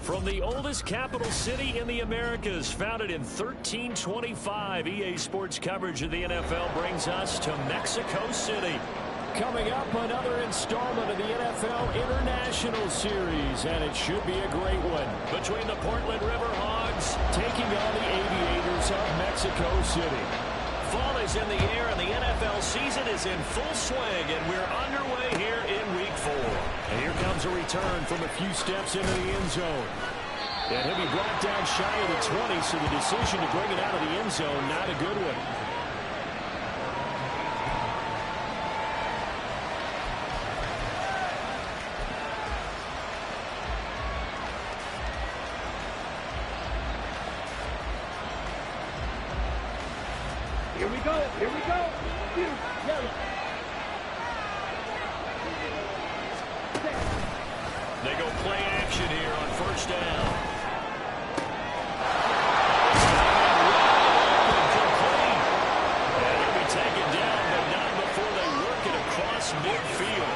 From the oldest capital city in the Americas, founded in 1325, EA Sports coverage of the NFL brings us to Mexico City. Coming up, another installment of the NFL International Series, and it should be a great one. Between the Portland River Hogs taking on the Aviators of Mexico City. Fall is in the air, and the NFL season is in full swing, and we're underway here in Week 4. And here comes a return from a few steps into the end zone. And he'll be brought down shy of the 20, so the decision to bring it out of the end zone, not a good one. Here we go. Here we go. They go play action here on first down. And he'll be taken down, but not before they work it across midfield.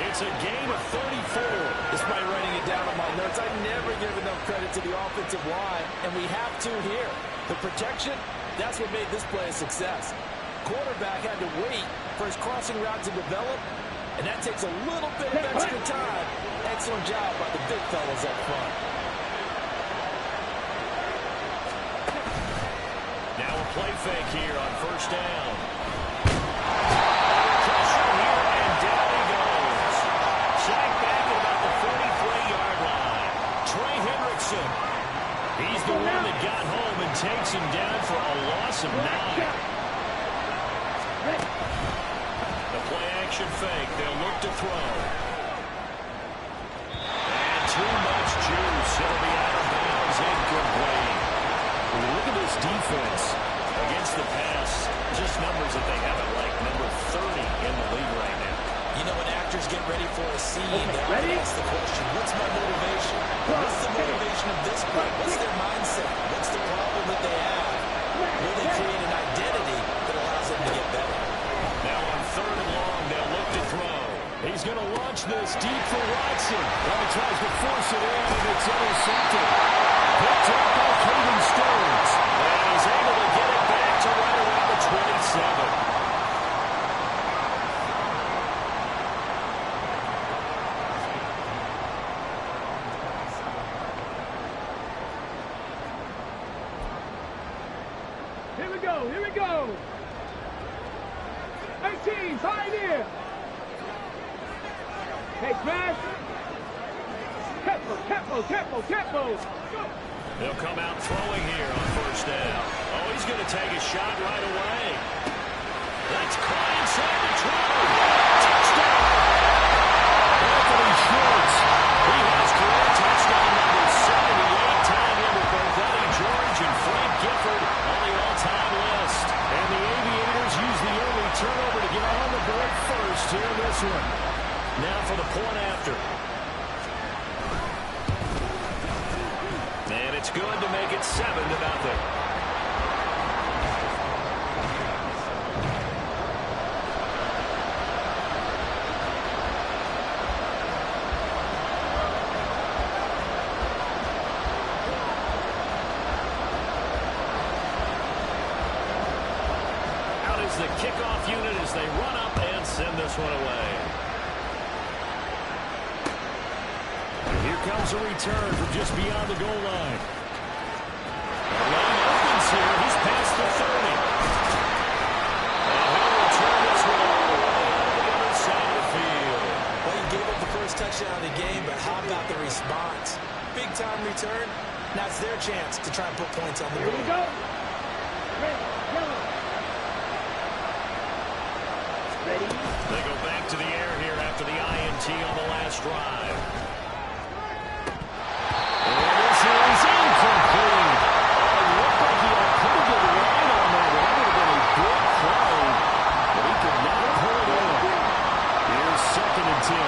It's a game of 34. Despite writing it down on my notes, I never give enough credit to the offensive line, and we have to here. The protection, that's what made this play a success. Quarterback had to wait for his crossing route to develop, and that takes a little bit of extra time. Excellent job by the big fellas up front. Now a play fake here on first down. Pressure here, and down he goes. Sacked back at about the 43-yard line. Trey Hendrickson. He's the one that got home and takes him down for a loss of 9. The play-action fake. They'll look to throw. And too much juice. It'll be out of bounds, incomplete. Look at this defense against the pass. Just numbers that they have at like number 30 in the league right now. You know, when actors get ready for a scene, they often ask the question, what's my motivation? What's the motivation of this group? What's their mindset? What's the problem that they have? Will they create an identity that allows them to get better? Now on third and long, they'll look to throw. He's going to launch this deep for Watson. Well, he tries to force it in, and it's intercepted. Picked up by Caden Stearns. And he's able to get it back to right around the 27. Here we go. 18, pioneer. Hey, Crash. Capo. Go. They'll come out throwing here on first down. Oh, he's going to take a shot right away. That's caught inside the 20. Touchdown. Anthony Schwartz. He has career touchdown number 78, tying in with both Eddie George and Frank Gifford on the all-time list. And the Aviators use the early turnover to get on the board first here in this one. Now for the point after. And it's good to make it 7-0. The kickoff unit as they run up and send this one away. Here comes a return from just beyond the goal line. The lane opens here. He's past the 30. And he'll return this one all the way on the other side of the field. Well, you gave up the first touchdown of the game, but how about the response? Big-time return. Now it's their chance to try and put points on the board. Here we go. Red, yellow. Ready? They go back to the air here after the INT on the last drive. And this is incomplete. It looked like he had a pretty good line on that. That would have been a big play, but he could not pull it in. Here's 2nd and 10.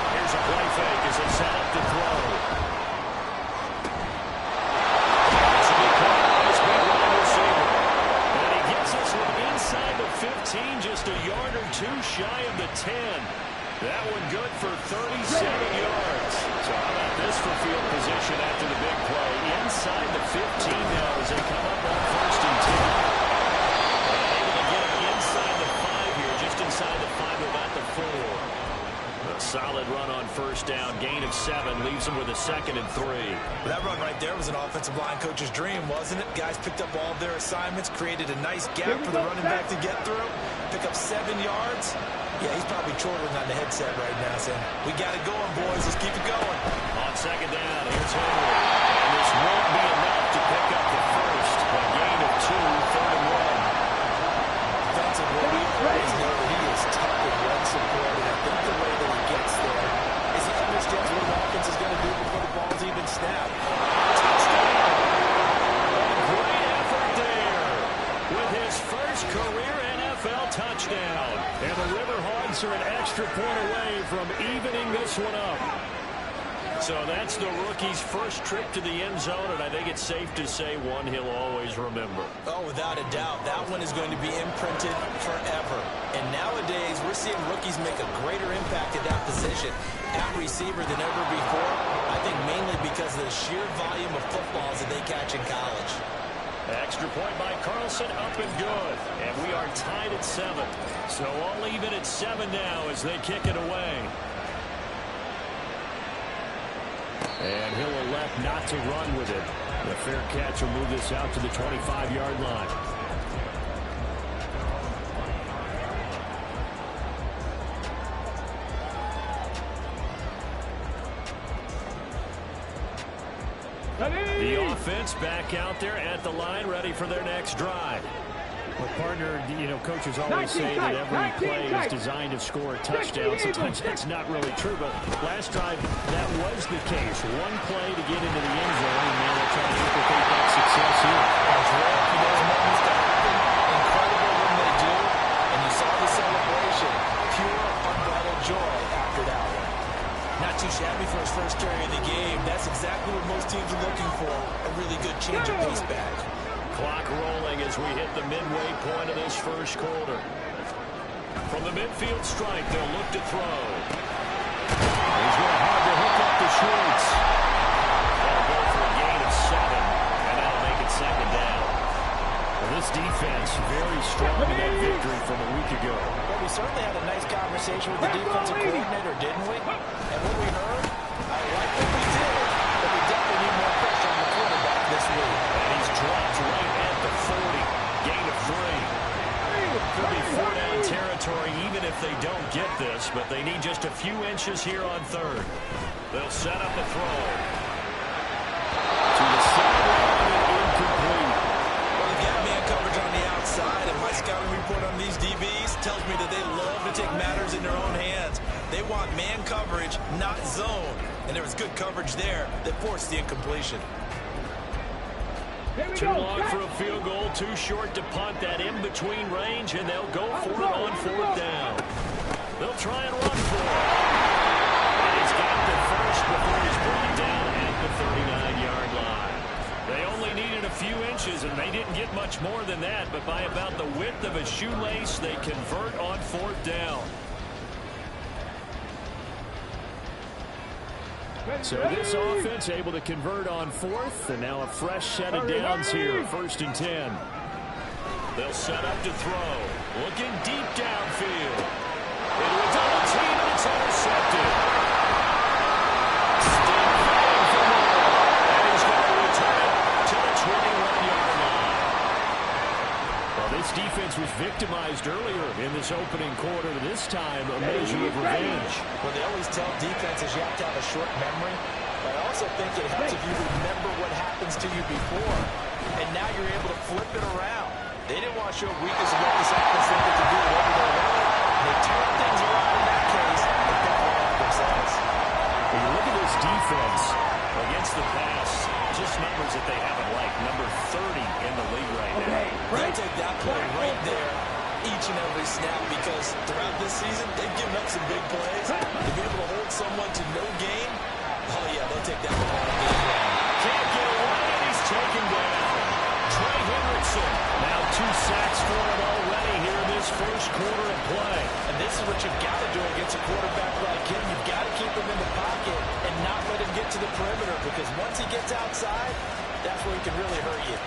Here's a play fake as they set up to throw. Inside the 15, just a yard or two shy of the 10. That one good for 37 yards. So how about this for field position after the big play? Inside the 15 now as they come up on 1st and 10. Able to get inside the 5 here, just inside the 5, about the 4. A solid run on 1st down, gain of 7, leaves them with a 2nd and 3. That run right there was an offensive line coach's dream, wasn't it? Guys picked up all of their assignments, created a nice gap for the running back to get through, pick up 7 yards. Yeah, he's probably chortling on the headset right now saying, we got it going, boys. Let's keep it going. On 2nd down, here's Henry. And this won't be enough to pick up the 1st. A gain of 2, 3rd and 1. Defensively, we always know that he is tough and run support, and I think the way that he gets there is he understands what the offense is going to do before the ball's even snapped. Touchdown! Great effort there with his first career NFL touchdown. And the Riverhawks are an extra point away from evening this one up. So that's the rookie's first trip to the end zone, and I think it's safe to say one he'll always remember. Oh, without a doubt. That one is going to be imprinted forever. And nowadays, we're seeing rookies make a greater impact at that position at receiver than ever before. I think mainly because of the sheer volume of footballs that they catch in college. Extra point by Carlson, up and good. And we are tied at 7. So all even at 7 now as they kick it away. And he'll elect not to run with it. The fair catch will move this out to the 25-yard line. The offense back out there at the line, ready for their next drive. Well, partner, coaches always say that every play is designed to score a touchdown. Sometimes that's not really true, but last drive, that was the case. One play to get into the end zone, and now they're trying to replicate that success here. That's rare for those moments to happen. Incredible when they do. And you saw the celebration. Pure, unbridled joy after that one. Not too shabby for his first carry of the game. That's exactly what most teams are looking for. A really good change of pace back. Clock rolling as we hit the midway point of this first quarter. From the midfield strike, they'll look to throw. He's going to have to hook up the shorts. They'll go for a gain of 7, and that'll make it 2nd down. Well, this defense very strong in that victory from a week ago. Well, we certainly had a nice conversation with the defensive coordinator, didn't we? And what we heard, I like what we did, but we definitely need more pressure on the quarterback this week. And he's dropped right at the 40. Gain of 3. Could be 4-down territory even if they don't get this, but they need just a few inches here on 3rd. They'll set up the throw. To the sideline and incomplete. Well, they've got man coverage on the outside, and my scouting report on these DBs tells me that they love to take matters in their own hands. They want man coverage, not zone. And there was good coverage there that forced the incompletion. Too long for a field goal, too short to punt. That in-between range, and they'll go for it on 4th down. They'll try and run for it. And he's got the first before he's brought down at the 39-yard line. They only needed a few inches, and they didn't get much more than that, but by about the width of a shoelace, they convert on 4th down. So this offense able to convert on 4th, and now a fresh set of downs here, 1st and 10. They'll set up to throw. Looking deep downfield. Into a double team, and it's intercepted. Still fighting for more. And he's going to return it to the 21-yard line. Well, this defense was victimized earlier in this opening quarter. This time, a measure of revenge. Well, they always tell defenses you have to have a short memory. But I also think it helps if you remember what happens to you before. And now you're able to flip it around. They didn't want to show weakness and let this offense think they could do whatever they wanted. They turned things around in that case and picked one out themselves. When you look at this defense against the pass, just numbers that they haven't liked. Number 30 in the league right now. They'll take that play right there each and every snap because throughout this season, they've given up some big plays. To be able to hold someone to no gain, oh yeah, they'll take that one all game long. Can't get away, and he's taken down. Trey Hendrickson, now 2 sacks for him already here in this first first quarter of play. And this is what you've got to do against a quarterback like him. You've got to keep him in the pocket and not let him get to the perimeter, because once he gets outside, that's where he can really hurt you.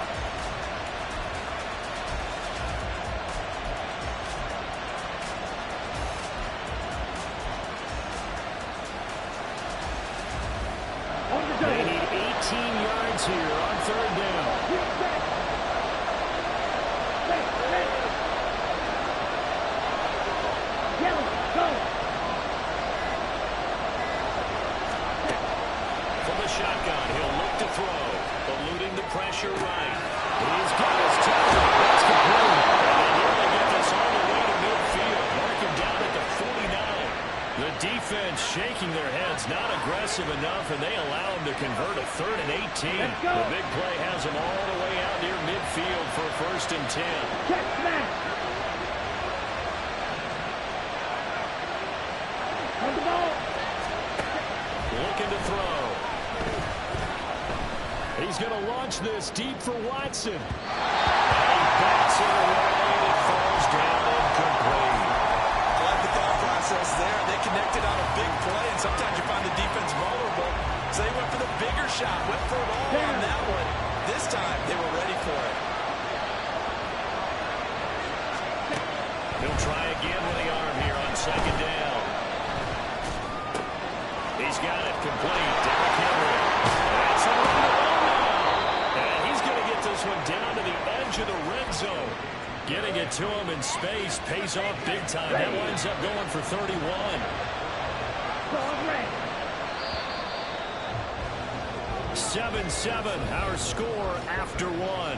They need 18 yards here on third down. From the shotgun, he'll look to throw. Eluding the pressure right. He's got his tackle. That's complete. And they nearly get this all the way to midfield. Mark him down at the 49. The defense shaking their heads, not aggressive enough, and they allow him to convert a 3rd and 18. The big play has him all the way out near midfield for 1st and 10. Check smash. On the ball. Looking to throw. He's going to launch this deep for Watson. And he bats it away, and it falls down incomplete. I like the thought process there. They connected on a big play, and sometimes you find the defense vulnerable. So they went for the bigger shot, went for it all on that one. This time, they were ready for it. He'll try again with the arm here on 2nd down. He's got it complete. Derrick Henry. That's a run now. And he's going to get this one down to the edge of the red zone. Getting it to him in space pays off big time. That winds up going for 31. 7-7, our score after 1.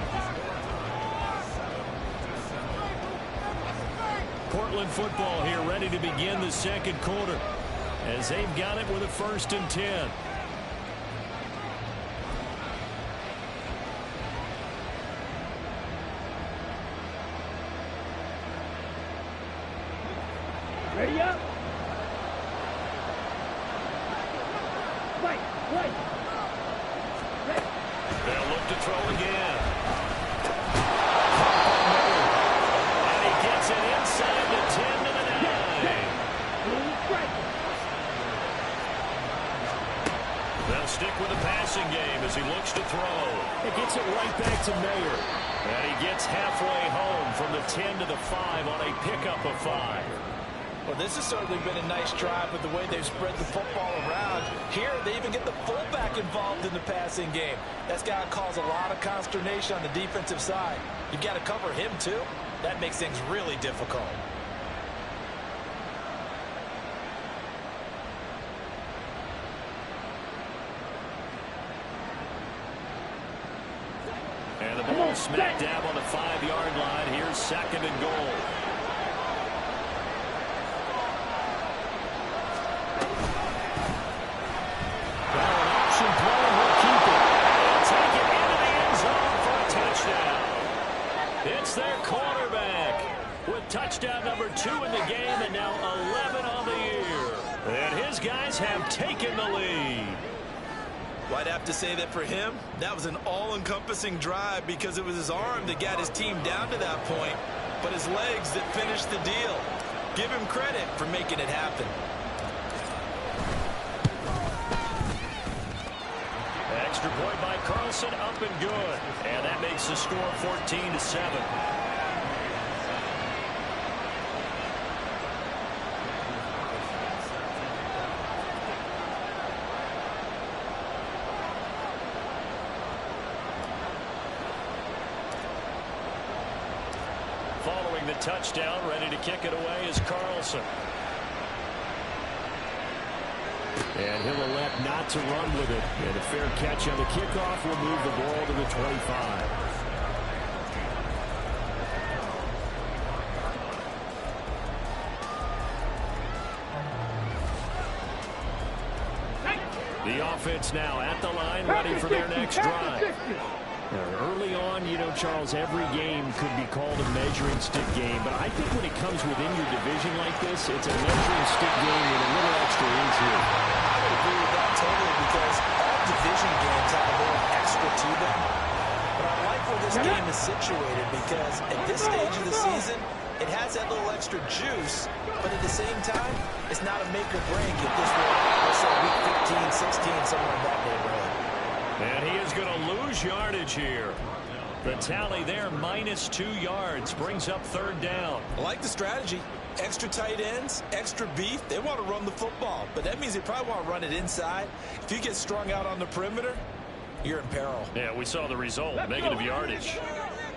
Portland football here, ready to begin the 2nd quarter, as they've got it with a 1st and 10. Ready up. Right. They'll look to throw again. And he gets it inside the 10 to the 9. They'll stick with the passing game as he looks to throw. It gets it right back to Mayer. And he gets halfway home from the 10 to the 5 on a pickup of 5. Well, this has certainly been a nice drive with the way they've spread the football around. Here, they even get the fullback involved in the passing game. That's got to cause a lot of consternation on the defensive side. You've got to cover him, too. That makes things really difficult. And the ball smack dab on the 5-yard line. Here's 2nd and goal. It's their quarterback with touchdown number 2 in the game, and now 11 on the year. And his guys have taken the lead. Well, I'd have to say that for him, that was an all-encompassing drive, because it was his arm that got his team down to that point, but his legs that finished the deal. Give him credit for making it happen. Extra point by Carlson, up and good. And that makes the score 14-7. Following the touchdown, ready to kick it away is Carlson. And he'll elect not to run with it. And a fair catch on the kickoff will move the ball to the 25. The offense now at the line, ready for their next drive. Early on, you know, Charles, every game could be called a measuring stick game. But I think when it comes within your division like this, it's a measuring stick game with a little extra into it. I would agree with that totally, because all division games have a little extra to them. But I like where this game is situated, because at this stage of the season, It has that little extra juice, but at the same time, it's not a make or break if this were, let's say, week 15, 16, somewhere in that neighborhood. And he is going to lose yardage here. The tally there, -2 yards, brings up 3rd down. I like the strategy. Extra tight ends, extra beef. They want to run the football, but that means they probably want to run it inside. If you get strung out on the perimeter, you're in peril. Yeah, we saw the result, negative yardage.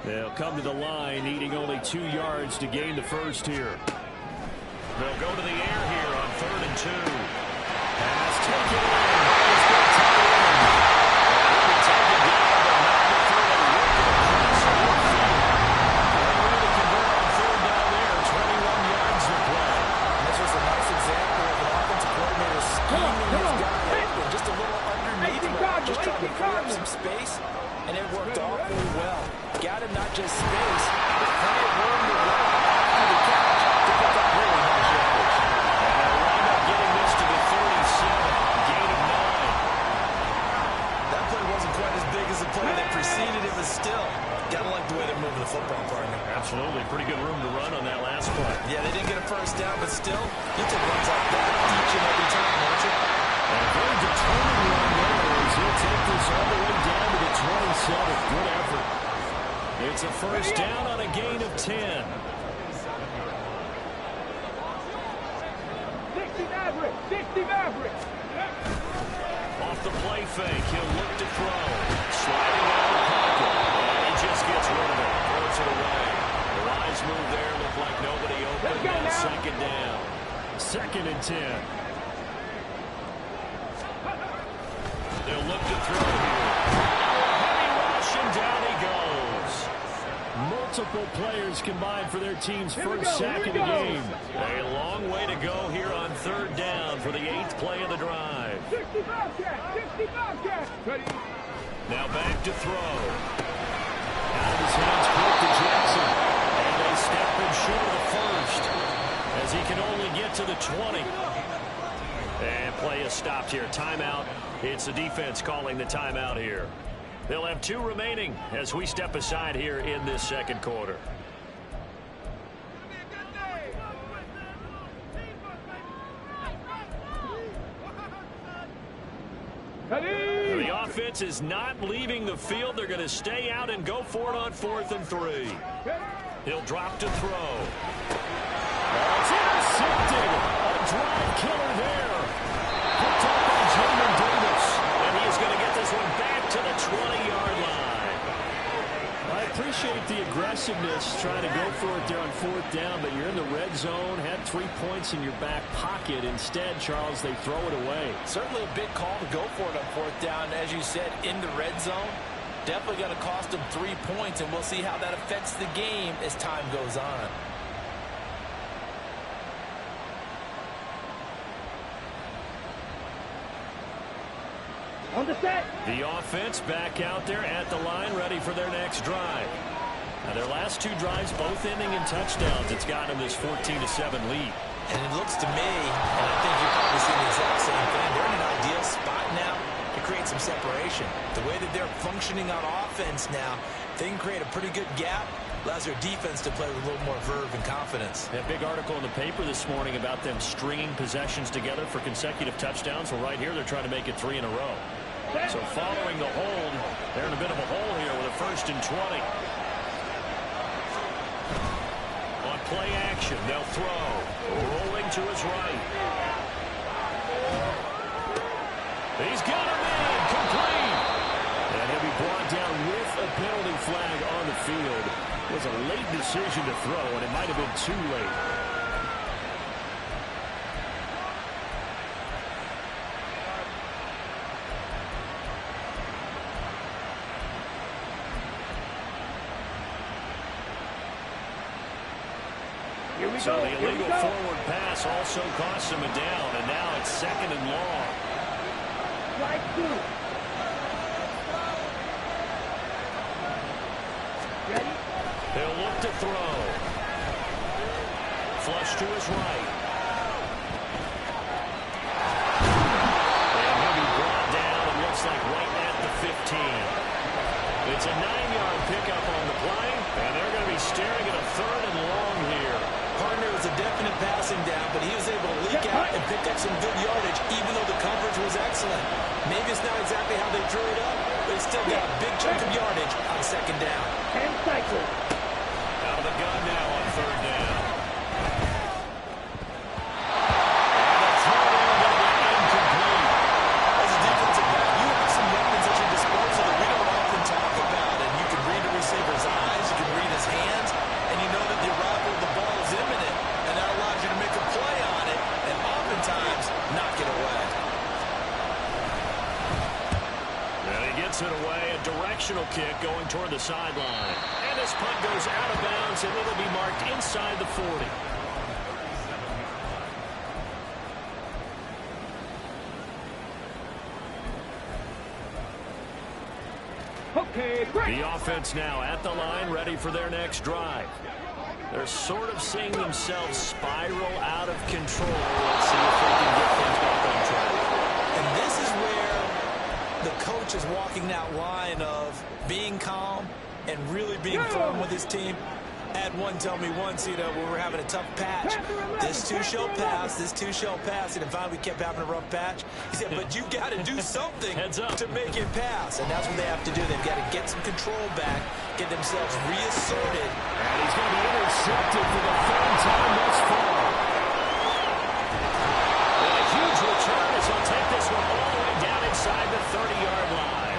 They'll come to the line, needing only 2 yards to gain the first here. They'll go to the air here on 3rd and 2. Pass taken in. He's got tight end. They'll be taken down, but not before they work it across the midfield. Great way to convert on 3rd down there. 21 yards to play. This was a nice example of an offensive coordinator scheming his guy open, just a little underneath him, just trying to free up some space, and it worked awfully well. Got him not just space, but plenty of room to run after the catch to pick up really nice yardage. And they'll wind up getting this to the 37, gain of 9. That play wasn't quite as big as the play that preceded it, but still, gotta like the way they're moving the football, partner. Absolutely, pretty good room to run on that last play. Yeah, they didn't get a first down, but still, you take runs like that each and every time, don't you? And a very determined run there as he'll take this all the way down to the 27. Good effort. It's a first down on a gain of 10. 60 Maverick. Off the play fake, he'll look to throw. Sliding out of the pocket. And he just gets rid of it. Throws it away. The wise move there looked like nobody open. And 2nd down. 2nd and 10. They'll look to throw here. Heavy rush, and down he goes. Multiple players combined for their team's first sack of the game. A long way to go here on 3rd down for the 8th play of the drive. 60 Bobcats. Ready? Now back to throw. Out of his hands, quick to Jackson. And they step him short of the first, as he can only get to the 20. And play is stopped here. Timeout. It's the defense calling the timeout here. They'll have 2 remaining as we step aside here in this 2nd quarter. The offense is not leaving the field. They're going to stay out and go for it on 4th and 3. He'll drop to throw. It's intercepted. A drive killer there. Picked up by Jamin Davis. And he is going to get this one back to the 20-yard line. I appreciate the aggressiveness trying to go for it there on 4th down, but you're in the red zone, had 3 points in your back pocket. Instead, Charles, they throw it away. Certainly a big call to go for it on 4th down. As you said, in the red zone, definitely going to cost them 3 points, and we'll see how that affects the game as time goes on. On the set. The offense back out there at the line, ready for their next drive. Now, their last 2 drives, both ending in touchdowns. It's gotten them this 14-7 lead. And it looks to me, and I think you're probably seeing the exact same thing, they're in an ideal spot now to create some separation. The way that they're functioning on offense now, they can create a pretty good gap. Allows their defense to play with a little more verve and confidence. A big article in the paper this morning about them stringing possessions together for consecutive touchdowns. Well, right here, they're trying to make it 3 in a row. So following the hold, they're in a bit of a hole here with a 1st and 20. On play action, they'll throw. Rolling to his right. He's got him in, complete. And he'll be brought down with a penalty flag on the field. It was a late decision to throw, and it might have been too late. So the illegal forward pass also costs him a down, and now it's 2nd and long. Strike 2. Ready? He'll look to throw. Flush to his right. And he'll be brought down, it looks like right at the 15. It's a 9-yard pickup on the play, and they're going to be staring at a 3rd and long here. was a definite passing down, but he was able to leak out and pick up some good yardage, even though the coverage was excellent. Maybe it's not exactly how they drew it up, but it's still got a big chunk of yardage on second down. And cycle. Out of the gun now on third down. It away, a directional kick going toward the sideline. And this punt goes out of bounds, and it'll be marked inside the 40. Okay, great. The offense now at the line, ready for their next drive. They're sort of seeing themselves spiral out of control. Let's see if they can get things back on track. And this is where the coach is walking that line of being calm and really being firm with his team. I had one tell me once, when we were having a tough patch, this too shall pass, this too shall pass. And finally we kept having a rough patch. He said, but you got to do something to make it pass. And that's what they have to do. They've got to get some control back, get themselves reasserted. And he's going to be intercepted for the third time thus far. And a huge return as he'll take this one all the way down inside the 30-yard line.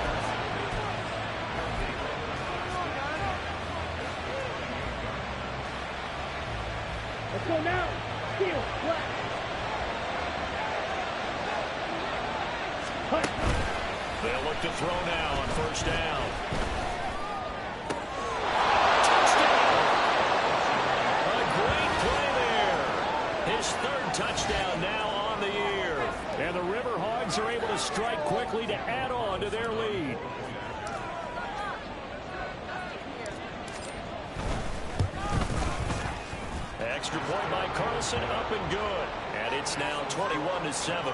Let's go now. Steal. Flat. They'll look to throw now on first down. A great play there. His third touchdown now on the year. And the Riverhogs are able to strike quickly to add on to their lead. Extra point by Carlson, up and good. And it's now 21-7.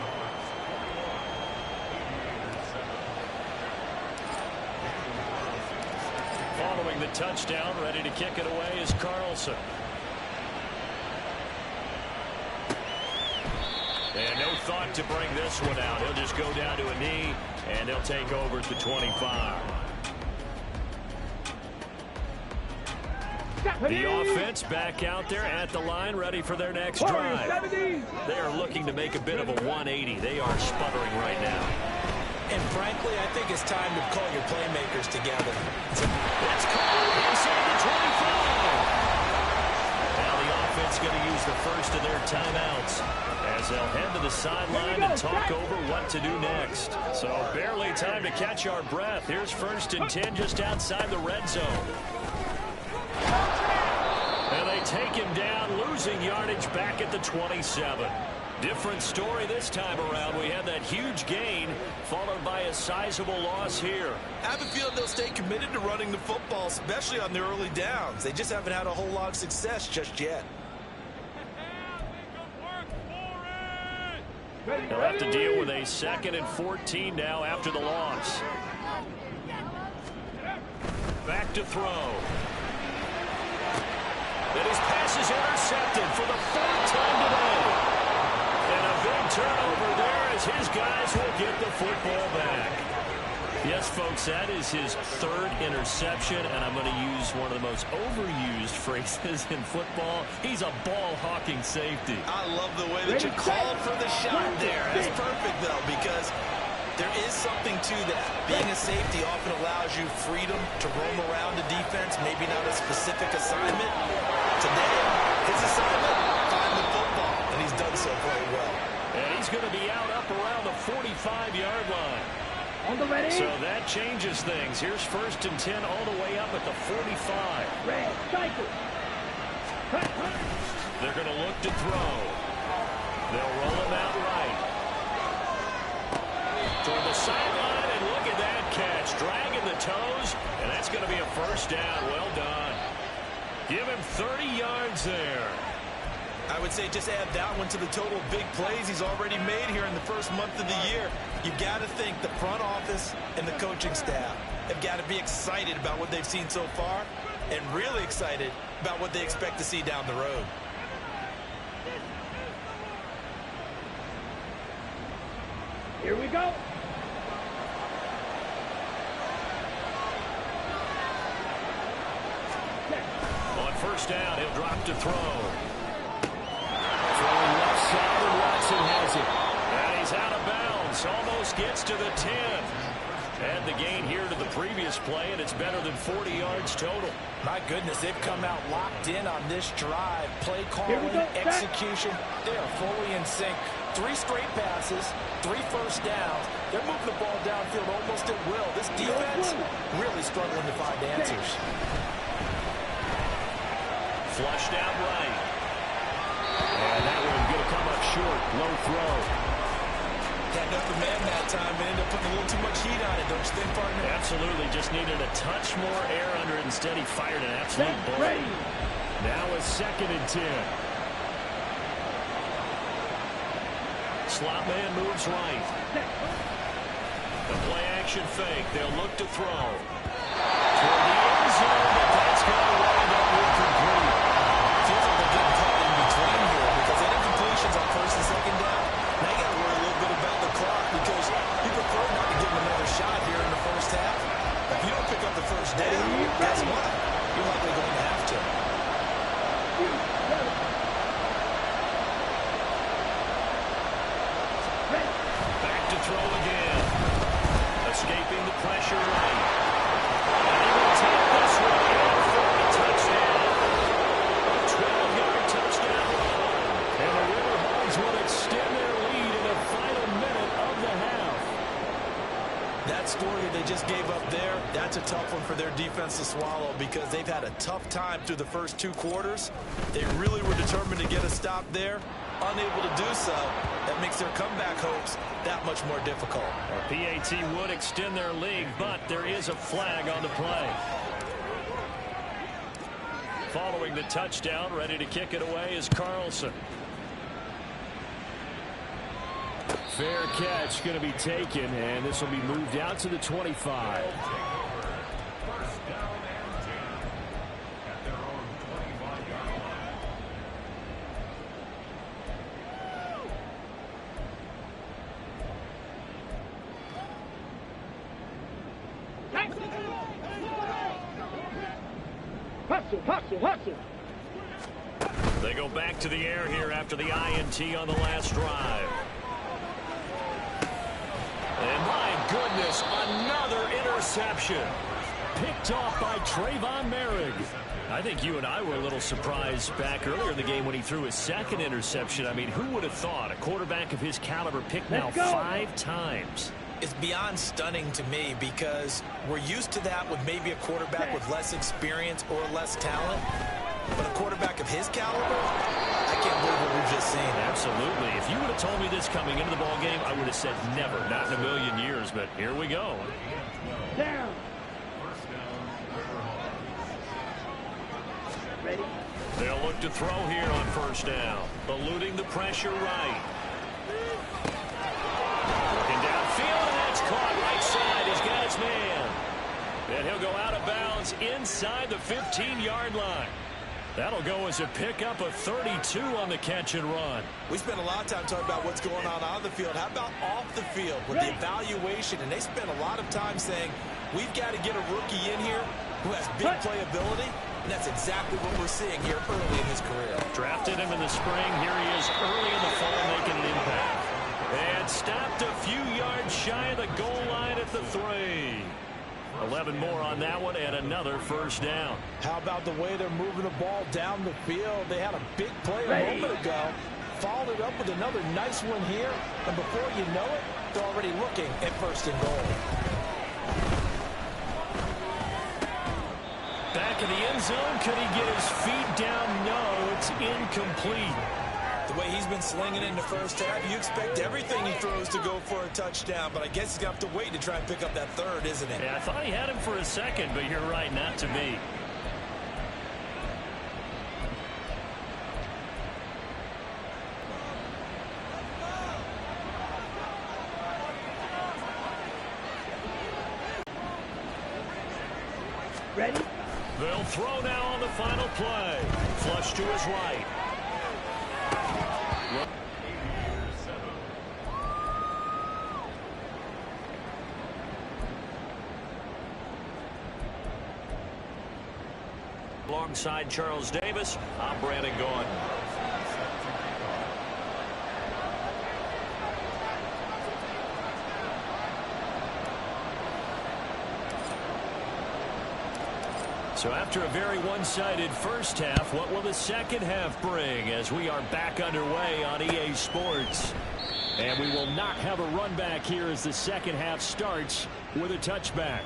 Following the touchdown, ready to kick it away is Carlson. And no thought to bring this one out. He'll just go down to a knee, and they'll take over at the 25. The offense back out there at the line, ready for their next drive. They are looking to make a bit of a 180. They are sputtering right now. And frankly, I think it's time to call your playmakers together. That's called inside the 25. Now the offense going to use the first of their timeouts as they'll head to the sideline and talk over what to do next. So barely time to catch our breath. Here's 1st and 10 just outside the red zone. And they take him down, losing yardage back at the 27. Different story this time around. We had that huge gain, followed by a sizable loss here. I have a feeling they'll stay committed to running the football, especially on the early downs. They just haven't had a whole lot of success just yet. They'll have to deal with a 2nd and 14 now after the loss. Back to throw. And his pass is intercepted for the 4th time today. And a big turnover there as his guys will get the football back. Yes, folks, that is his 3rd interception, and I'm going to use one of the most overused phrases in football. He's a ball-hawking safety. I love the way that you called for the shot there. That's perfect, though, because there is something to that. Being a safety often allows you freedom to roam around the defense, maybe not a specific assignment. Today, his assignment, find the football, and he's done so very well. And he's going to be out up around the 45-yard line. On the ready. So that changes things. Here's 1st and 10 all the way up at the 45. Red, cycle. They're going to look to throw. They'll roll him out right. Toward the sideline, and look at that catch. Dragging the toes, and that's going to be a 1st down. Well done. Give him 30 yards there. I would say just add that one to the total of big plays he's already made here in the first month of the year. You've got to think the front office and the coaching staff have got to be excited about what they've seen so far and really excited about what they expect to see down the road. Here we go. On first down, he'll drop to throw. Throwing left side, and Watson has it. And he's out of bounds. Almost gets to the 10. And the gain here to the previous play, and it's better than 40 yards total. My goodness, they've come out locked in on this drive. Play calling, execution, they are fully in sync. 3 straight passes, 3 first downs. They're moving the ball downfield almost at will. This defense really struggling to find answers. Flushed out right. And that one going to come up short. Low throw. Had upper man that time and ended up putting a little too much heat on it, don't you think, partner? Absolutely. Just needed a touch more air under it. Instead, he fired an absolute bullet. Now a 2nd and 10. Slot man moves right. The play action fake. They'll look to throw. Toward the end zone, but that's going to wind up incomplete. Feels like they're getting caught in between here because they did completions on first and second down. Now you got to worry a little bit about the clock because you prefer not to give them another shot here in the first half. If you don't pick up the first down, guess what? You're likely going to have to. Back to throw again. Escaping the pressure right. And he will take this one in for a touchdown. A 12-yard touchdown run. And the Riverhawks will extend their lead in the final minute of the half. That story they just gave up there, that's a tough one for their defense to swallow because they've had a tough time through the first 2 quarters. They really were determined to get a stop there. Unable to do so, that makes their comeback hopes that much more difficult. PAT would extend their lead, but there is a flag on the play. Following the touchdown, ready to kick it away is Carlson. Fair catch going to be taken, and this will be moved out to the 25. Hustle. They go back to the air here after the INT on the last drive. And my goodness, another interception. Picked off by Trayvon Merrick. I think you and I were a little surprised back earlier in the game when he threw his 2nd interception. I mean, who would have thought a quarterback of his caliber picked now 5 times? It's beyond stunning to me because we're used to that with maybe a quarterback with less experience or less talent. But a quarterback of his caliber, I can't believe what we've just seen. Absolutely. If you would have told me this coming into the ball game, I would have said never, not in a million years. But here we go. Down. Ready? They'll look to throw here on first down. Eluding the pressure right. Looking downfield, and that's caught right side. He's got his man. And he'll go out of bounds inside the 15-yard line. That'll go as a pickup of 32 on the catch and run. We spent a lot of time talking about what's going on the field. How about off the field with the evaluation? And they spent a lot of time saying, we've got to get a rookie in here who has big playability. And that's exactly what we're seeing here early in his career. Drafted him in the spring. Here he is early in the fall making an impact. And stopped a few yards shy of the goal line at the 3. 11 more on that one and another first down. How about the way they're moving the ball down the field? They had a big play a moment ago. Followed it up with another nice one here. And before you know it, they're already looking at 1st and goal. Back in the end zone. Could he get his feet down? No, it's incomplete. The way he's been slinging in the first half, you expect everything he throws to go for a touchdown, but I guess he's going to have to wait to try and pick up that 3rd, isn't it? Yeah, I thought he had him for a second, but you're right, not to me. Ready? They'll throw now on the final play. Flush to his right. Alongside Charles Davis, I'm Brandon Gordon. So after a very one-sided first half, what will the second half bring as we are back underway on EA Sports? And we will not have a run back here as the second half starts with a touchback.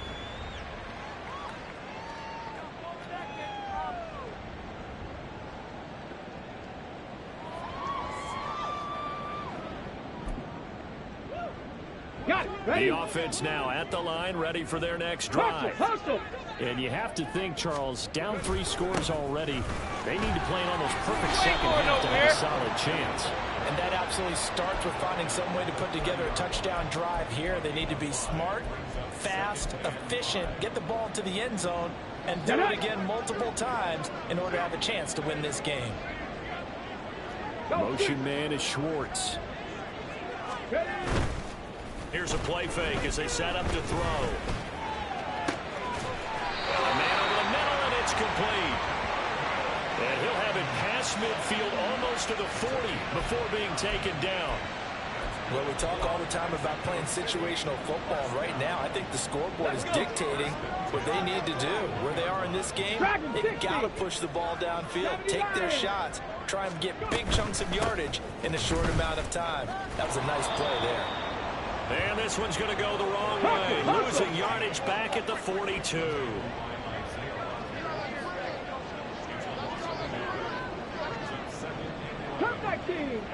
The offense now at the line, ready for their next drive. And you have to think, Charles, down 3 scores already. They need to play an almost perfect second half to have a solid chance. And that absolutely starts with finding some way to put together a touchdown drive here. They need to be smart, fast, efficient, get the ball to the end zone, and do it again multiple times in order to have a chance to win this game. Motion man is Schwartz. Here's a play fake as they set up to throw. A man over the middle, and it's complete. And he'll have it past midfield almost to the 40 before being taken down. Well, we talk all the time about playing situational football. Right now, I think the scoreboard is dictating what they need to do. Where they are in this game, they've got to push the ball downfield, take their shots, try and get big chunks of yardage in a short amount of time. That was a nice play there. And this one's going to go the wrong way, losing yardage back at the 42.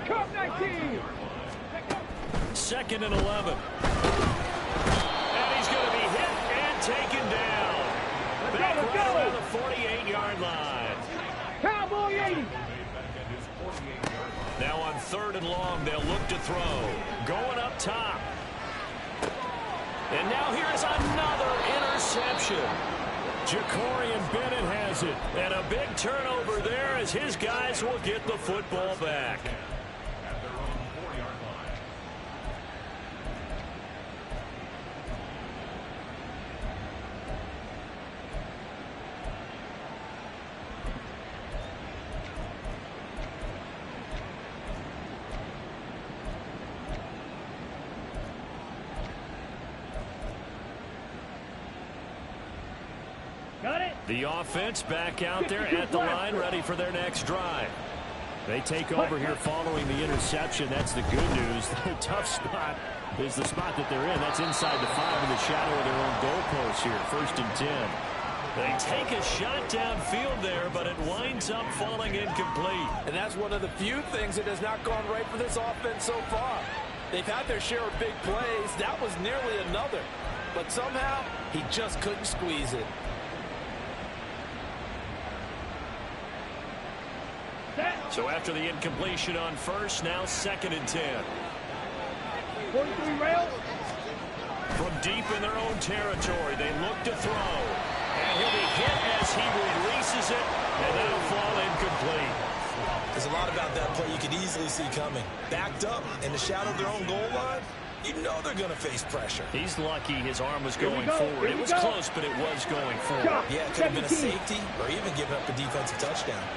Cup 19. Second and 11. And he's going to be hit and taken down. Back right around the 48-yard line. Cowboy 80. Now on 3rd and long, they'll look to throw. Going up top. And now here's another interception. Jacorian Bennett has it. And a big turnover there as his guys will get the football back. The offense back out there at the line, ready for their next drive. They take over here following the interception. That's the good news. The tough spot is the spot that they're in. That's inside the 5 in the shadow of their own goalpost here. 1st and 10. They take a shot downfield there, but it winds up falling incomplete. And that's one of the few things that has not gone right for this offense so far. They've had their share of big plays. That was nearly another. But somehow, he just couldn't squeeze it. So after the incompletion on 1st, now 2nd and 10. 43 rail. From deep in their own territory, they look to throw. And he'll be hit as he releases it, and that'll fall incomplete. There's a lot about that play you could easily see coming. Backed up in the shadow of their own goal line, you know they're going to face pressure. He's lucky his arm was going forward. It was close, but it was going forward. Yeah, it could have been a safety or even given up a defensive touchdown.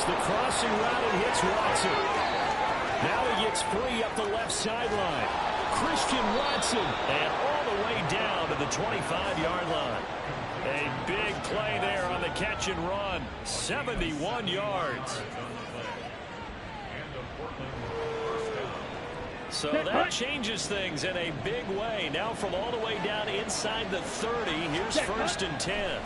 The crossing route and hits Watson. Now he gets free up the left sideline. Christian Watson, and all the way down to the 25-yard line. A big play there on the catch and run. 71 yards. So that changes things in a big way. Now from all the way down inside the 30, here's 1st and 10.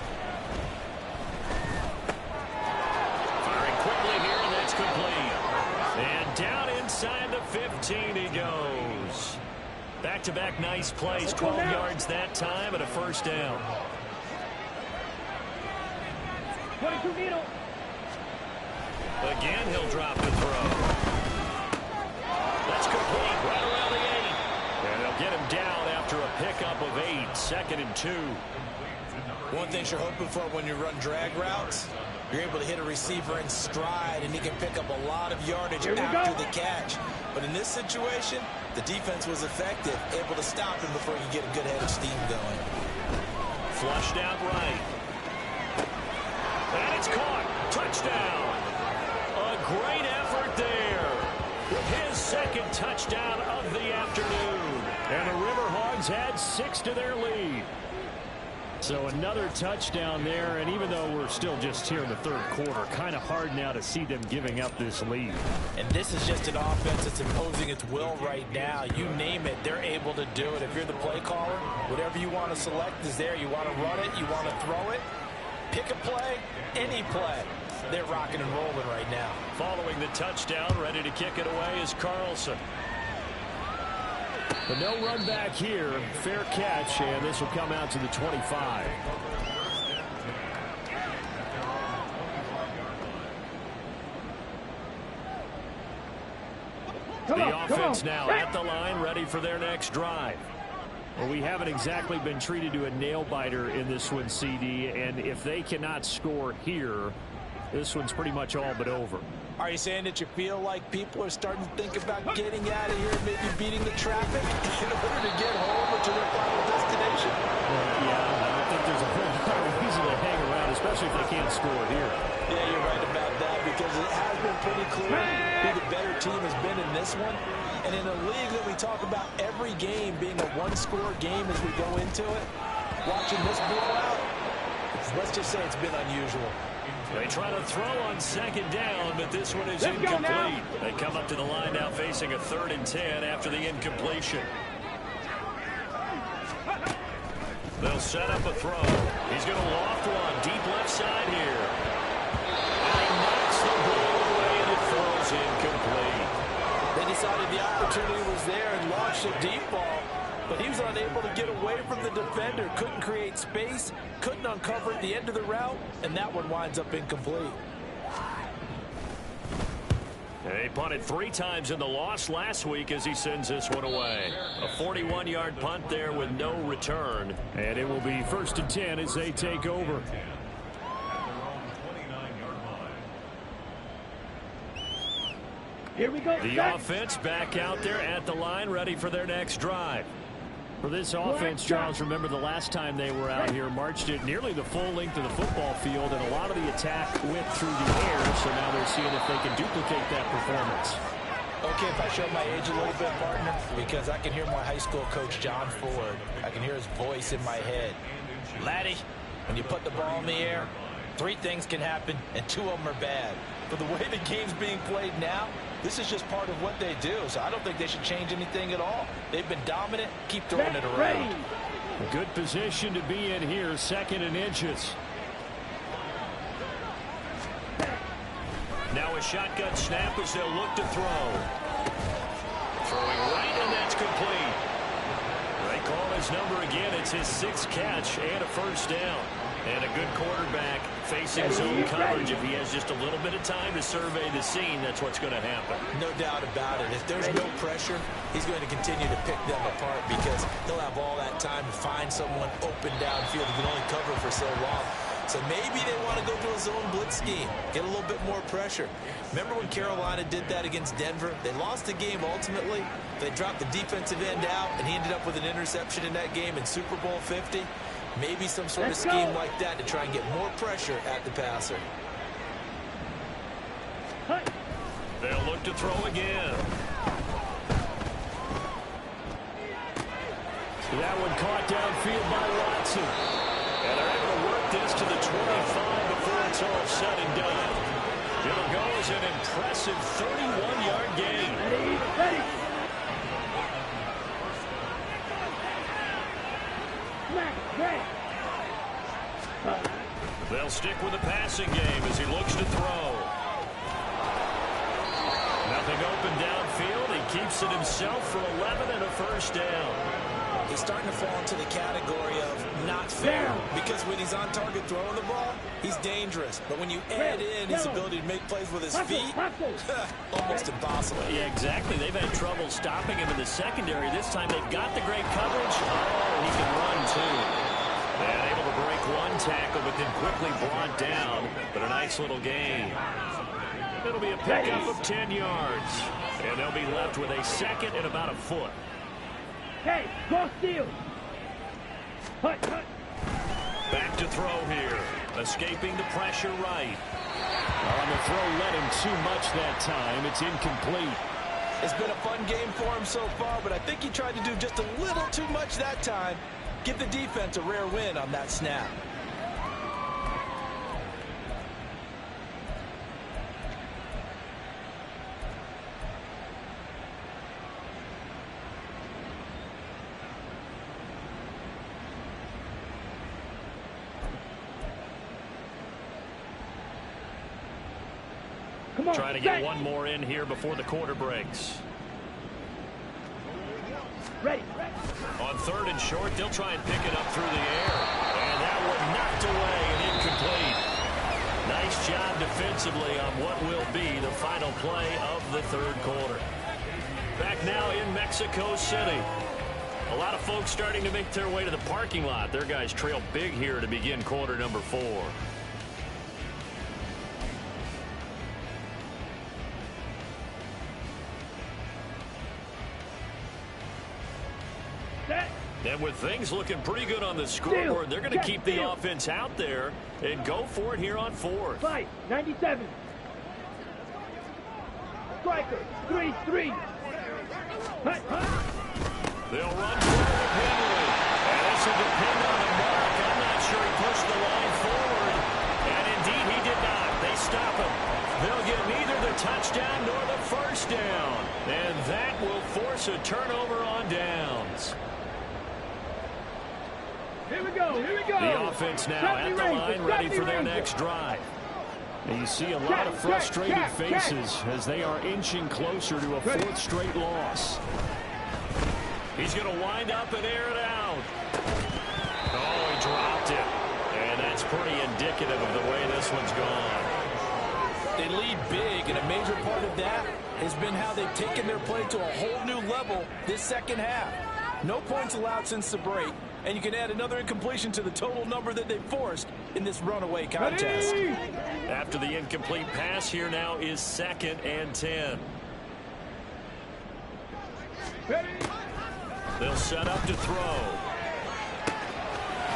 And down inside the 15 he goes. Back-to-back nice plays, 12 yards that time, and a 1st down. 22 needle. Again, he'll drop the throw. That's complete right around the 8. And they'll get him down after a pickup of 8. 2nd and 2. One thing you're hoping for when you run drag routes, you're able to hit a receiver in stride, and he can pick up a lot of yardage after the catch. But in this situation, the defense was effective, able to stop him before he could get a good head of steam going. Flushed out right. And it's caught. Touchdown. A great effort there. With his second touchdown of the afternoon. And the Riverhogs add 6 to their lead. So another touchdown there, and even though we're still just here in the third quarter, kind of hard now to see them giving up this lead. And this is just an offense that's imposing its will right now. You name it, they're able to do it. If you're the play caller, whatever you want to select is there. You want to run it, you want to throw it, pick a play, any play. They're rocking and rolling right now. Following the touchdown, ready to kick it away is Carlson. But no run back here. Fair catch, and this will come out to the 25. The offense now at the line, ready for their next drive. Well, we haven't exactly been treated to a nail-biter in this one, CD, and if they cannot score here, this one's pretty much all but over. Are you saying that you feel like people are starting to think about getting out of here and maybe beating the traffic in order to get home or to their final destination? Yeah, I don't think there's a whole lot of reason to hang around, especially if they can't score here. Yeah, you're right about that, because it has been pretty clear who the better team has been in this one. And in a league that we talk about every game being a one-score game as we go into it, watching this blowout, let's just say it's been unusual. They try to throw on second down, but this one is incomplete. They come up to the line now facing a 3rd and 10 after the incompletion. They'll set up a throw. He's going to loft one deep left side here. And he knocks the ball away, and it falls incomplete. They decided the opportunity was there and launched a deep ball, but he was unable to get away from the defender, couldn't create space, couldn't uncover at the end of the route, and that one winds up incomplete. They punted 3 times in the loss last week as he sends this one away. A 41-yard punt there with no return. And it will be 1st and 10 as they take over. Here we go. The offense back out there at the line, ready for their next drive. For this offense, Charles, remember the last time they were out here, marched it nearly the full length of the football field, and a lot of the attack went through the air, so now they're seeing if they can duplicate that performance. Okay, if I show my age a little bit, partner, because I can hear my high school coach, John Ford. I can hear his voice in my head. Laddie, when you put the ball in the air, 3 things can happen, and 2 of them are bad. But the way the game's being played now, this is just part of what they do, so I don't think they should change anything at all. They've been dominant. Keep throwing it around. A good position to be in here, 2nd and inches. Now a shotgun snap as they'll look to throw. Throwing right, and that's complete. They call his number again. It's his 6th catch and a 1st down. And a good quarterback facing zone coverage. If he has just a little bit of time to survey the scene, that's what's going to happen. No doubt about it. If there's no pressure, he's going to continue to pick them apart because he'll have all that time to find someone open downfield who can only cover for so long. So maybe they want to go to a zone blitz scheme, get a little bit more pressure. Remember when Carolina did that against Denver? They lost the game ultimately. They dropped the defensive end out, and he ended up with an interception in that game in Super Bowl 50. Maybe some sort of scheme like that to try and get more pressure at the passer. They'll look to throw again. That one caught downfield by Watson. And they're able to work this to the 25 before it's all said and done. It'll go as an impressive 31-yard gain. Ready. They'll stick with the passing game as he looks to throw. Nothing open downfield. He keeps it himself for 11 and a 1st down. He's starting to fall into the category of not fair because when he's on target throwing the ball, he's dangerous. But when you add in his ability to make plays with his feet, almost impossible. Yeah, exactly. They've had trouble stopping him in the secondary. This time they've got the great coverage. Oh, he can run too. And able to break one tackle, but then quickly brought down. But a nice little gain. It'll be a pickup of 10 yards. And they'll be left with a second and about a foot. Hey, go steal. Hut, hut. Back to throw here. Escaping the pressure right. On the throw, led him too much that time. It's incomplete. It's been a fun game for him so far, but I think he tried to do just a little too much that time. Give the defense a rare win on that snap. Come on, Trying to get one more in here before the quarter breaks. Ready. On third and short, they'll try and pick it up through the air. And that one knocked away and incomplete. Nice job defensively on what will be the final play of the third quarter. Back now in Mexico City. A lot of folks starting to make their way to the parking lot. Their guys trail big here to begin quarter number 4. And with things looking pretty good on the scoreboard, they're going to keep the offense out there and go for it here on 4th. Fight, 97. Striker, 3-3. Hut, hut. They'll run forward Henry. And this will depend on the mark. I'm not sure he pushed the line forward. And indeed, he did not. They stop him. They'll get neither the touchdown nor the first down. And that will force a turnover on downs. Here we go, here we go. The offense now at the line, ready for their next drive. And you see a lot of frustrated faces as they are inching closer to a 4th straight loss. He's going to wind up and air it out. Oh, he dropped it. And that's pretty indicative of the way this one's gone. They lead big, and a major part of that has been how they've taken their play to a whole new level this second half. No points allowed since the break, and you can add another incompletion to the total number that they've forced in this runaway contest. After the incomplete pass, here now is 2nd and 10. They'll set up to throw.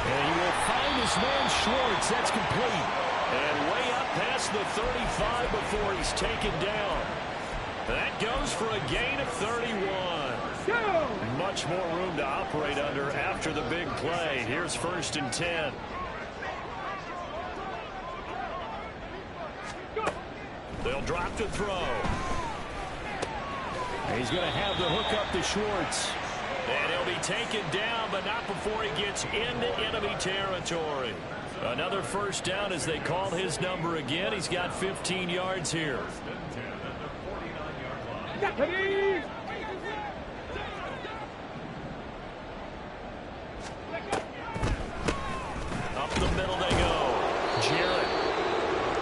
And he will find his man Schwartz. That's complete. And way up past the 35 before he's taken down. That goes for a gain of 31. Much more room to operate under after the big play. Here's 1st and 10. They'll drop to throw. He's going to have the hook up to Schwartz. And he'll be taken down, but not before he gets into enemy territory. Another first down as they call his number again. He's got 15 yards here. Up the middle they go. Jarrett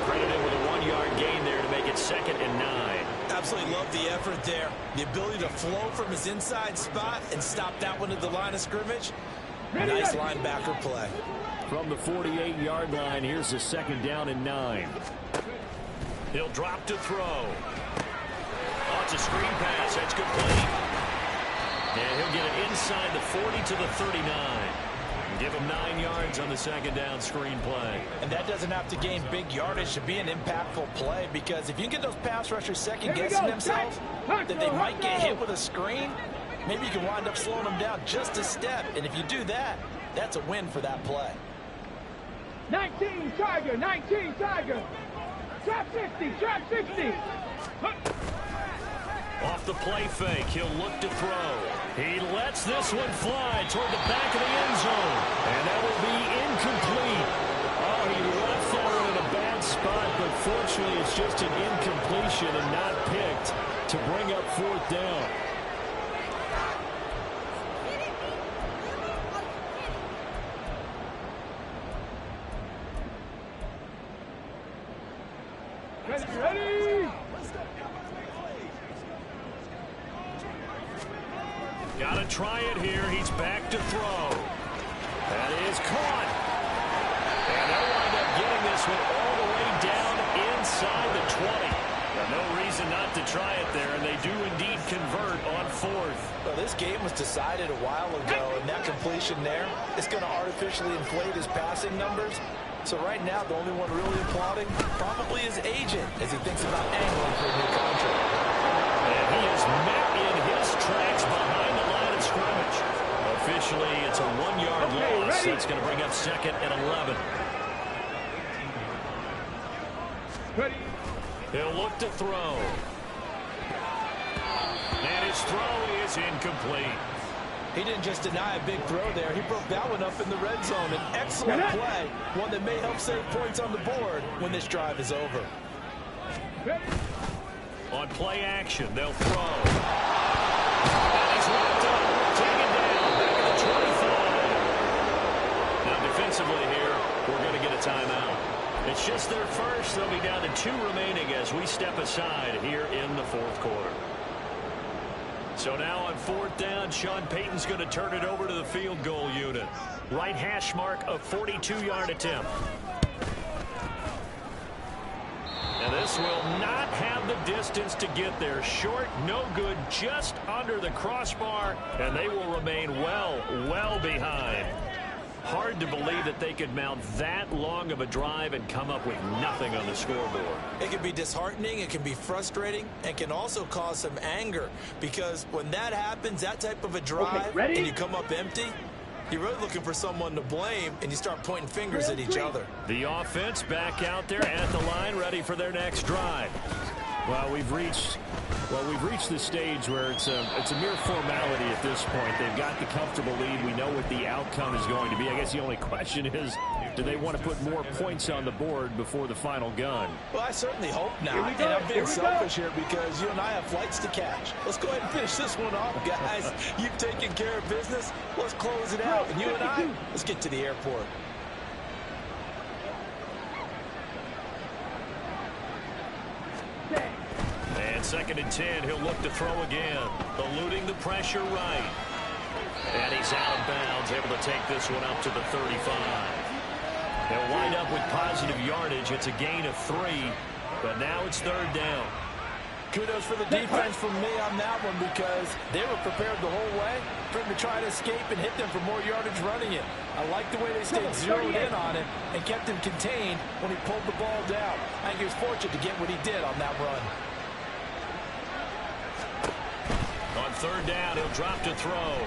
credited with a 1-yard gain there to make it 2nd and 9. Absolutely love the effort there. The ability to flow from his inside spot and stop that one at the line of scrimmage. Nice linebacker play. From the 48-yard line, here's a 2nd down and 9. He'll drop to throw. Oh, it's a screen pass. That's complete. And he'll get it inside the 40 to the 39. Give him 9 yards on the 2nd down screen play. And that doesn't have to gain big yardage to be an impactful play, because if you can get those pass rushers second-guessing themselves that they might get hit with a screen, maybe you can wind up slowing them down just a step. And if you do that, that's a win for that play. 19 Tiger, 19 Tiger. Trap 60, trap 60. Off the play fake, he'll look to throw. He lets this one fly toward the back of the end zone. And that will be incomplete. Oh, he left that one in a bad spot, but fortunately it's just an incompletion and not picked to bring up 4th down. Ready? Got to try it here. He's back to throw. That is caught. Well, this game was decided a while ago, and that completion there is going to artificially inflate his passing numbers. So right now, the only one really applauding probably his agent as he thinks about angling for a new contract. And he is met in his tracks behind the line of scrimmage. Officially, it's a 1-yard loss. Ready? That's going to bring up 2nd and 11. Ready. He'll look to throw. And his throw is incomplete. He didn't just deny a big throw there. He broke that one up in the red zone. An excellent play, one that may help save points on the board when this drive is over. Ready. On play action, they'll throw. And he's wrapped up, taken down, back at the 25. Now defensively here, we're going to get a timeout. It's just their first. They'll be down to 2 remaining as we step aside here in the 4th quarter. So now on 4th down, Sean Payton's going to turn it over to the field goal unit. Right hash mark, a 42-yard attempt. And this will not have the distance to get there. Short, no good, just under the crossbar, and they will remain well behind. Hard to believe that they could mount that long of a drive and come up with nothing on the scoreboard. It can be disheartening, it can be frustrating, and can also cause some anger. Because when that happens, that type of a drive, and you come up empty, you're really looking for someone to blame, and you start pointing fingers at each other. The offense back out there at the line, ready for their next drive. Well, we've reached the stage where it's a mere formality at this point. They've got the comfortable lead. We know what the outcome is going to be. I guess the only question is, do they want to put more points on the board before the final gun? Well, I certainly hope not. And I'm being selfish here because you and I have flights to catch. Let's go ahead and finish this one off, guys. You've taken care of business. Let's close it out. And you and I, let's get to the airport. And 2nd and 10, he'll look to throw again. Eluding the pressure right. And he's out of bounds, able to take this one up to the 35. They'll wind up with positive yardage. It's a gain of 3, but now it's 3rd down. Kudos for the defense from me on that one because they were prepared the whole way for him to try to escape and hit them for more yardage running it. I like the way they stayed zeroed in on it and kept him contained when he pulled the ball down. I think he was fortunate to get what he did on that run. On 3rd down, he'll drop to throw.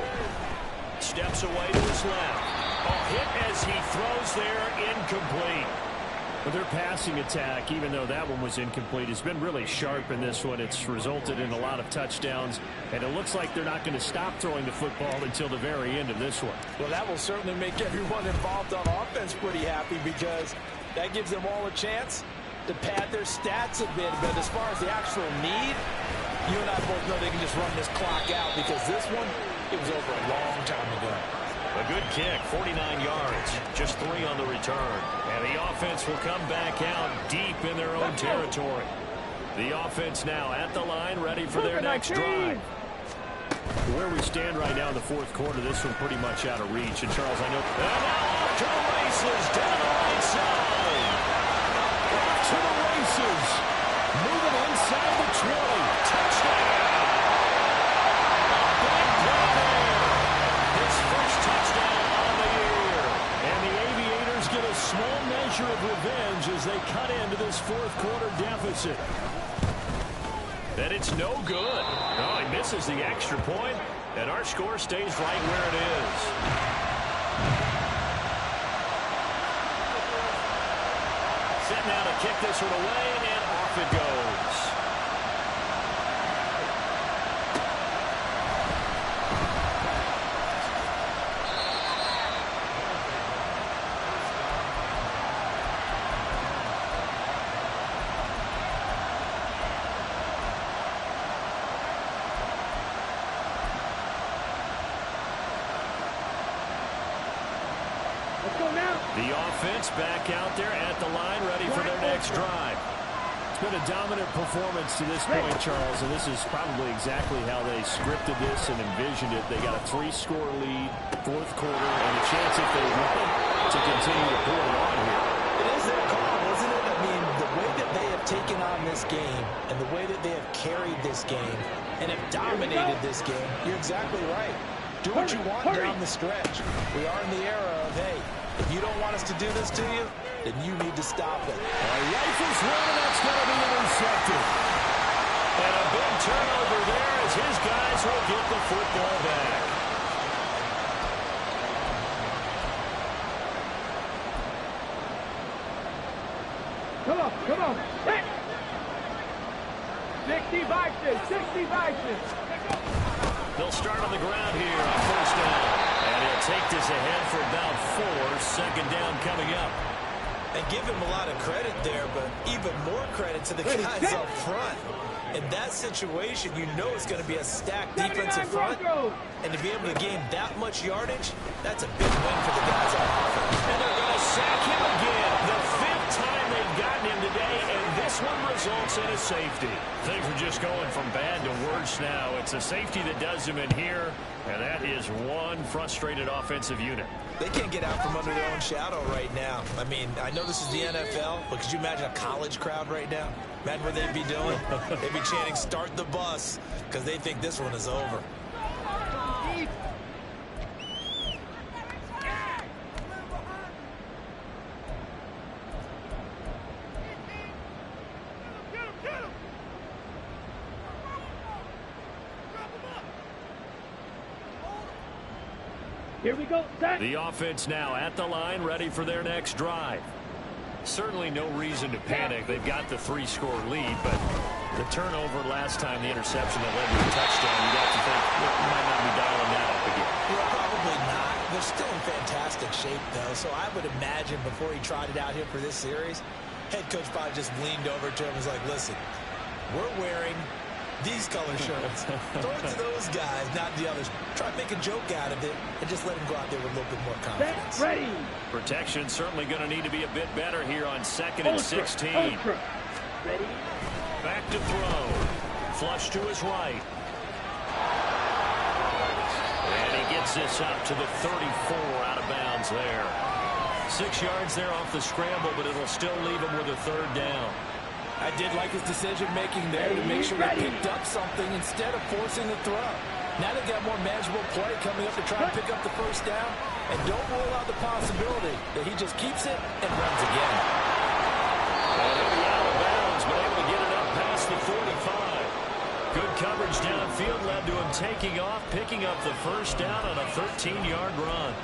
Steps away to his left. A hit as he throws there, incomplete. But their passing attack, even though that one was incomplete, has been really sharp in this one. It's resulted in a lot of touchdowns, and it looks like they're not going to stop throwing the football until the very end of this one. Well, that will certainly make everyone involved on offense pretty happy because that gives them all a chance to pad their stats a bit. But as far as the actual need, you and I both know they can just run this clock out because this one, it was over a long time ago. A good kick, 49 yards, just 3 on the return. And the offense will come back out deep in their own territory. The offense now at the line, ready for their next drive. Where we stand right now in the 4th quarter, this one pretty much out of reach. And Charles, I know... And now off to the races, down the right side. Off to the races. Moving inside the 20. Touchdown. Big play there. His first touchdown on the year. And the Aviators get a small measure of revenge as they cut into this 4th quarter deficit. And it's no good. Oh, he misses the extra point, and our score stays right where it is. Set now to kick this one away, and off it goes. The offense back out there at the line, ready for their next drive. It's been a dominant performance to this point, Charles, and this is probably exactly how they scripted this and envisioned it. They got a 3-score lead, 4th quarter, and a chance if they win to continue to pour it on here. It is their call, isn't it? I mean, the way that they have taken on this game and the way that they have carried this game and have dominated this game, you're exactly right. Do what you want down the stretch. We are in the era of, hey, if you don't want us to do this to you, then you need to stop it. Rifles one, and that's going to be intercepted. And a big turnover there as his guys will get the football back. Come on. Hey. 60 They'll start on the ground here on first down. And he'll take this ahead for about 4. Second down coming up. And give him a lot of credit there, but even more credit to the guys up front. In that situation, you know it's going to be a stacked defensive front. And to be able to gain that much yardage, that's a big win for the guys on offense. And they're going to sack him again. The 5th time they've gotten him today, and this one results in a safety. Things are just going from bad to worse now. It's a safety that does him in here, and that is one frustrated offensive unit. They can't get out from under their own shadow right now. I mean, I know this is the NFL, but could you imagine a college crowd right now? Imagine what they'd be doing. They'd be chanting, "Start the bus," because they think this one is over. Here we go. Set. The offense now at the line, ready for their next drive. Certainly no reason to panic. They've got the 3-score lead, but the turnover last time, the interception that led to a touchdown, you got to think you might not be dialing that up again. Yeah, probably not. They're still in fantastic shape, though, so I would imagine before he trotted out here for this series, head coach probably just leaned over to him and was like, listen, we're wearing these color shirts. Throw it to those guys, not the others. Try to make a joke out of it and just let them go out there with a little bit more confidence. Set. Ready. Protection certainly going to need to be a bit better here on 2nd and 16. Ultra. Ready. Back to throw. Flush to his right. And he gets this up to the 34, out of bounds there. 6 yards there off the scramble, but it'll still leave him with a 3rd down. I did like his decision-making there to make sure he picked up something instead of forcing the throw. Now they've got more manageable play coming up to try and pick up the 1st down. And don't rule out the possibility that he just keeps it and runs again. And he'll be out of bounds, but able to get it up past the 45. Good coverage downfield led to him taking off, picking up the 1st down on a 13-yard run.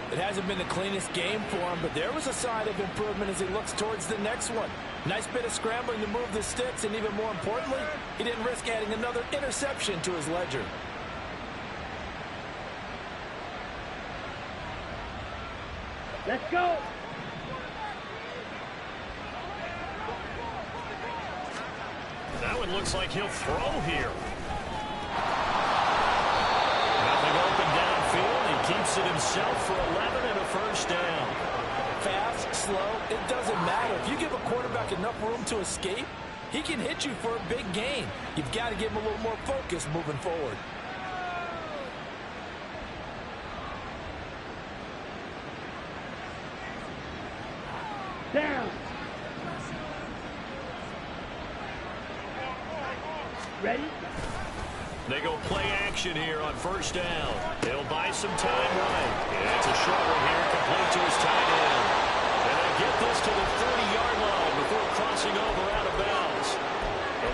It hasn't been the cleanest game for him, but there was a sign of improvement as he looks towards the next one. Nice bit of scrambling to move the sticks, and even more importantly, he didn't risk adding another interception to his ledger. Let's go. That one looks like he'll throw here. Nothing open downfield. He keeps it himself for 11 and a 1st down. Fast, slow, it doesn't matter. If you give a quarterback enough room to escape, he can hit you for a big gain. You've got to give him a little more focus moving forward. Down. Ready. They go play action here on 1st down. They'll buy some time right. It's a short one here, complete to his tight end. And they get this to the 30-yard line before crossing over out of bounds.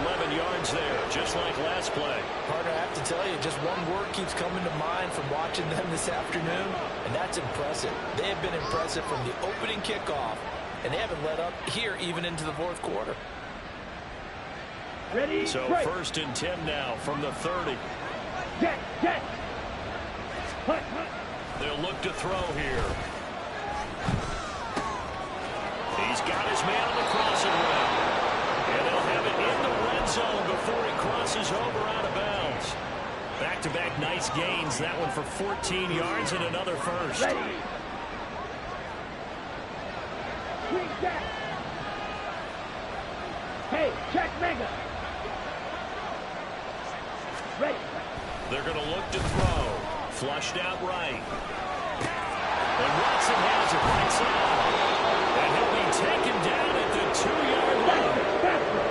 11 yards there, just like last play. Partner, I have to tell you, just one word keeps coming to mind from watching them this afternoon, and that's impressive. They have been impressive from the opening kickoff, and they haven't let up here even into the 4th quarter. Ready. So break. 1st and 10 now from the 30. Get. Hut. They'll look to throw here. He's got his man on the crossing route. And they'll have it in the red zone before he crosses over out of bounds. Back-to-back nice gains. That one for 14 yards and another 1st. Ready. Swing back. Hey, check mega. Ready. They're going to look to throw. Flushed out right. And Watson has it right side. And he'll be taken down at the 2-yard line.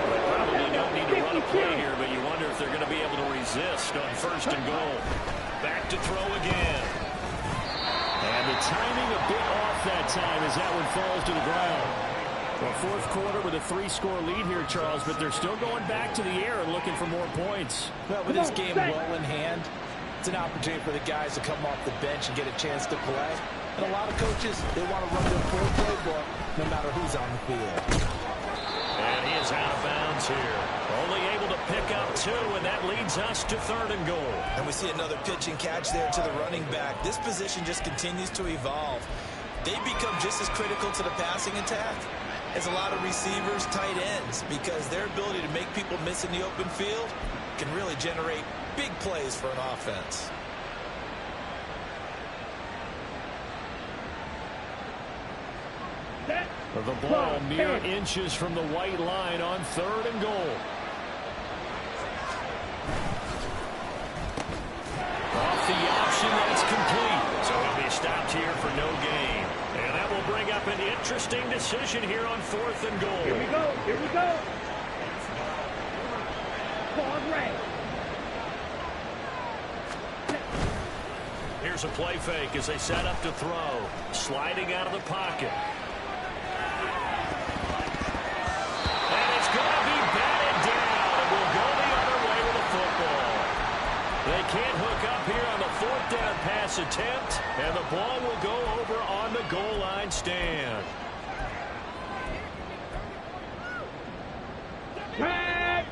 to throw again. And the timing a bit off that time as that one falls to the ground. Well, fourth quarter with a 3-score lead here, Charles, but they're still going back to the air and looking for more points. Well, with this game well in hand, it's an opportunity for the guys to come off the bench and get a chance to play. And a lot of coaches, they want to run their full playbook no matter who's on the field. And he is out of bounds here. Only able to pick up 2, and that leads us to 3rd and goal. And we see another pitch and catch there to the running back. This position just continues to evolve. They become just as critical to the passing attack as a lot of receivers, tight ends, because their ability to make people miss in the open field can really generate big plays for an offense. The ball mere inches from the white line on 3rd and goal. Off the option, that's complete. So he'll be stopped here for no gain. And that will bring up an interesting decision here on 4th and goal. Here we go. Here we go. Pause right. Here's a play fake as they set up to throw. Sliding out of the pocket. And it's going to be batted down. And will go the other way with the football. They can't hook up here on the 4th down pass attempt. And the ball will go over on the goal line stand.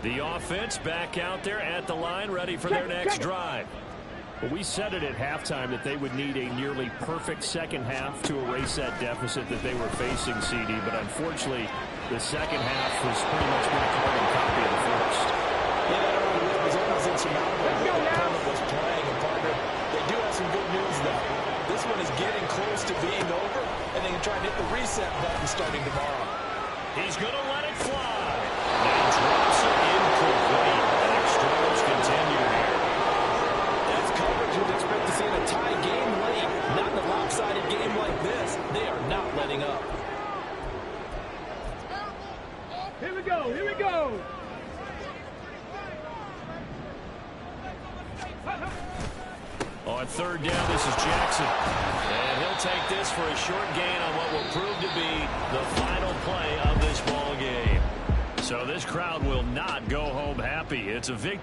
The offense back out there at the line, ready for their next drive. Well, we said it at halftime that they would need a nearly perfect second half to erase that deficit that they were facing, CD. But unfortunately, the second half has pretty much been a carbon copy of the first. Yeah, that early lead was almost insurmountable. The opponent was playing, and partner, they do have some good news, though. This one is getting close to being over, and they can try and hit the reset button starting tomorrow. He's going to let it fly. Now drops it incomplete. And their struggles continue here. That's coverage you'd expect to see in a tie game late. Not in a lopsided game like this. They are not letting up. Here we go. Here we go. On 3rd down, this is Jackson. And he'll take this for a short gain on what will prove to be the final play of this ball game. So this crowd will not go home happy. It's a victory.